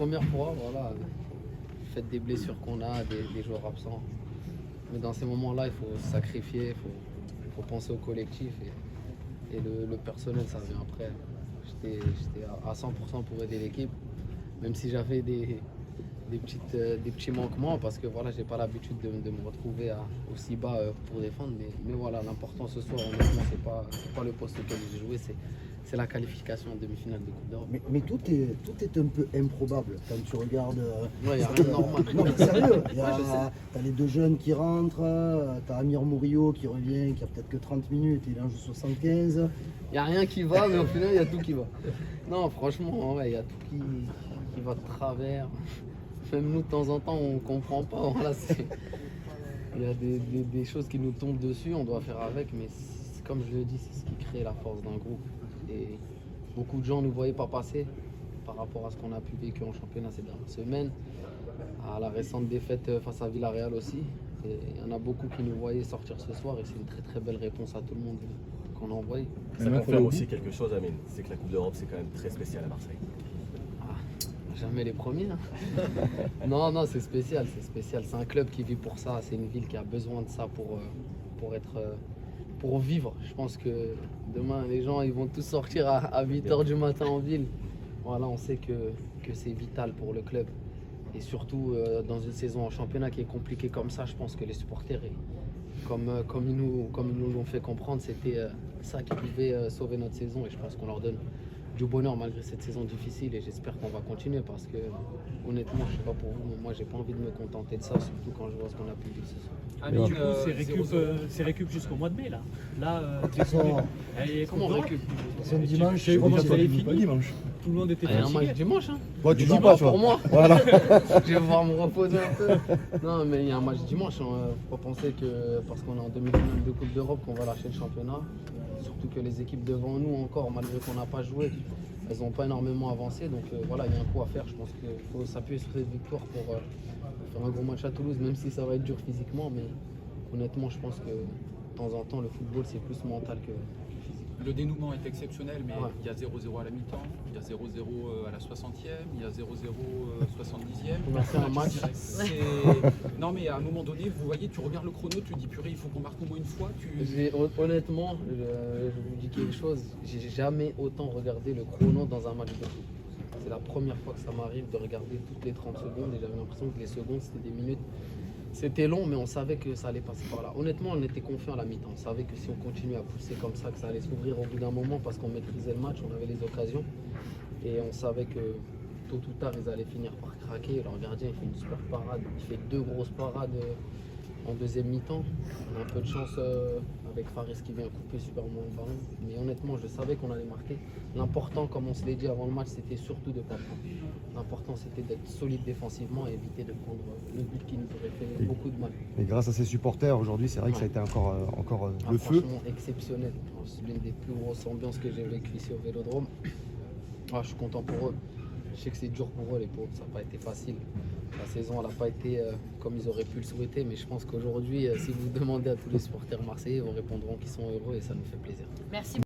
première fois, voilà. Faites des blessures qu'on a, des joueurs absents. Mais dans ces moments-là, il faut se sacrifier, il faut penser au collectif et le personnel, ça vient après. J'étais à 100% pour aider l'équipe, même si j'avais des petits manquements parce que voilà, j'ai pas l'habitude de me retrouver aussi bas pour défendre. Mais voilà, l'important ce soir, honnêtement, c'est pas le poste auquel j'ai joué, c'est la qualification en demi-finale de Coupe d'Europe. Mais tout est un peu improbable quand tu regardes. Ouais, y a rien de normal. Non, mais sérieux, t'as les deux jeunes qui rentrent, t'as Amir Mourio qui revient, qui a peut-être que 30 minutes, il en joue 75. Il n'y a rien qui va, mais au final, il y a tout qui va. Non, franchement, il y a tout qui va de travers. Même nous, de temps en temps, on ne comprend pas. Voilà, il y a des choses qui nous tombent dessus, on doit faire avec, mais comme je le dis, c'est ce qui crée la force d'un groupe. Et beaucoup de gens ne nous voyaient pas passer par rapport à ce qu'on a pu vécu en championnat ces dernières semaines, à la récente défaite face à Villarreal aussi. Et il y en a beaucoup qui nous voyaient sortir ce soir et c'est une très très belle réponse à tout le monde qu'on a envoyé. Ça confirme aussi quelque chose, Amine, c'est que la Coupe d'Europe c'est quand même très spécial à Marseille. Jamais les premiers. Non, c'est spécial, c'est spécial. C'est un club qui vit pour ça, c'est une ville qui a besoin de ça pour vivre. Je pense que demain, les gens ils vont tous sortir à 8h du matin en ville. Voilà, on sait que c'est vital pour le club. Et surtout dans une saison en championnat qui est compliquée comme ça, je pense que les supporters, comme ils nous l'ont fait comprendre, c'était ça qui pouvait sauver notre saison. Et je pense qu'on leur donne du bonheur malgré cette saison difficile. Et j'espère qu'on va continuer parce que honnêtement, je sais pas pour vous, mais moi j'ai pas envie de me contenter de ça, surtout quand je vois ce qu'on a pu vivre ce soir. Ah mais du coup c'est récup jusqu'au mois de mai là. Comment on récup? C'est un dimanche, dimanche. Tout le monde était Il y a un fatigué. match dimanche. Hein. Bon, tu joues pas pour toi. moi. Voilà. Je vais pouvoir me reposer un peu. Non, mais il y a un match dimanche. Faut pas penser que parce qu'on est en demi-finale de Coupe d'Europe qu'on va lâcher le championnat. Surtout que les équipes devant nous encore, malgré qu'on n'a pas joué, elles n'ont pas énormément avancé. Donc voilà, il y a un coup à faire. Je pense qu'il faut s'appuyer sur cette victoire pour faire un gros match à Toulouse, même si ça va être dur physiquement. Mais honnêtement, je pense que de temps en temps, le football, c'est plus mental que physique. Le dénouement est exceptionnel, mais Ouais. il y a 0-0 à la mi-temps, il y a 0-0 à la 60e, il y a 0-0 70e. On a fait un match. Non mais à un moment donné, vous voyez, tu regardes le chrono, tu dis purée, il faut qu'on marque au moins une fois. Honnêtement, je vous dis quelque chose, j'ai jamais autant regardé le chrono dans un match de foot. C'est la première fois que ça m'arrive de regarder toutes les 30 secondes et j'avais l'impression que les secondes c'était des minutes. C'était long, mais on savait que ça allait passer par là. Honnêtement, on était confiants à la mi-temps. On savait que si on continuait à pousser comme ça, que ça allait s'ouvrir au bout d'un moment parce qu'on maîtrisait le match, on avait les occasions. Et on savait que tôt ou tard, ils allaient finir par craquer. Leur gardien, il fait une super parade. Il fait 2 grosses parades en deuxième mi-temps. On a un peu de chance avec Faris qui vient couper super bon le ballon. Mais honnêtement, je savais qu'on allait marquer. L'important, comme on se l'est dit avant le match, c'était surtout de ne pas prendre. L'important, c'était d'être solide défensivement et éviter de prendre le but qui nous aurait fait beaucoup de mal. Et grâce à ses supporters, aujourd'hui, c'est vrai que ça a été encore le feu. Franchement, exceptionnel. C'est l'une des plus grosses ambiances que j'ai vécues ici au Vélodrome. Je suis content pour eux. Je sais que c'est dur pour eux, les pauvres. Ça n'a pas été facile. La saison, elle n'a pas été comme ils auraient pu le souhaiter. Mais je pense qu'aujourd'hui, si vous demandez à tous les supporters marseillais, ils vous répondront qu'ils sont heureux et ça nous fait plaisir. Merci.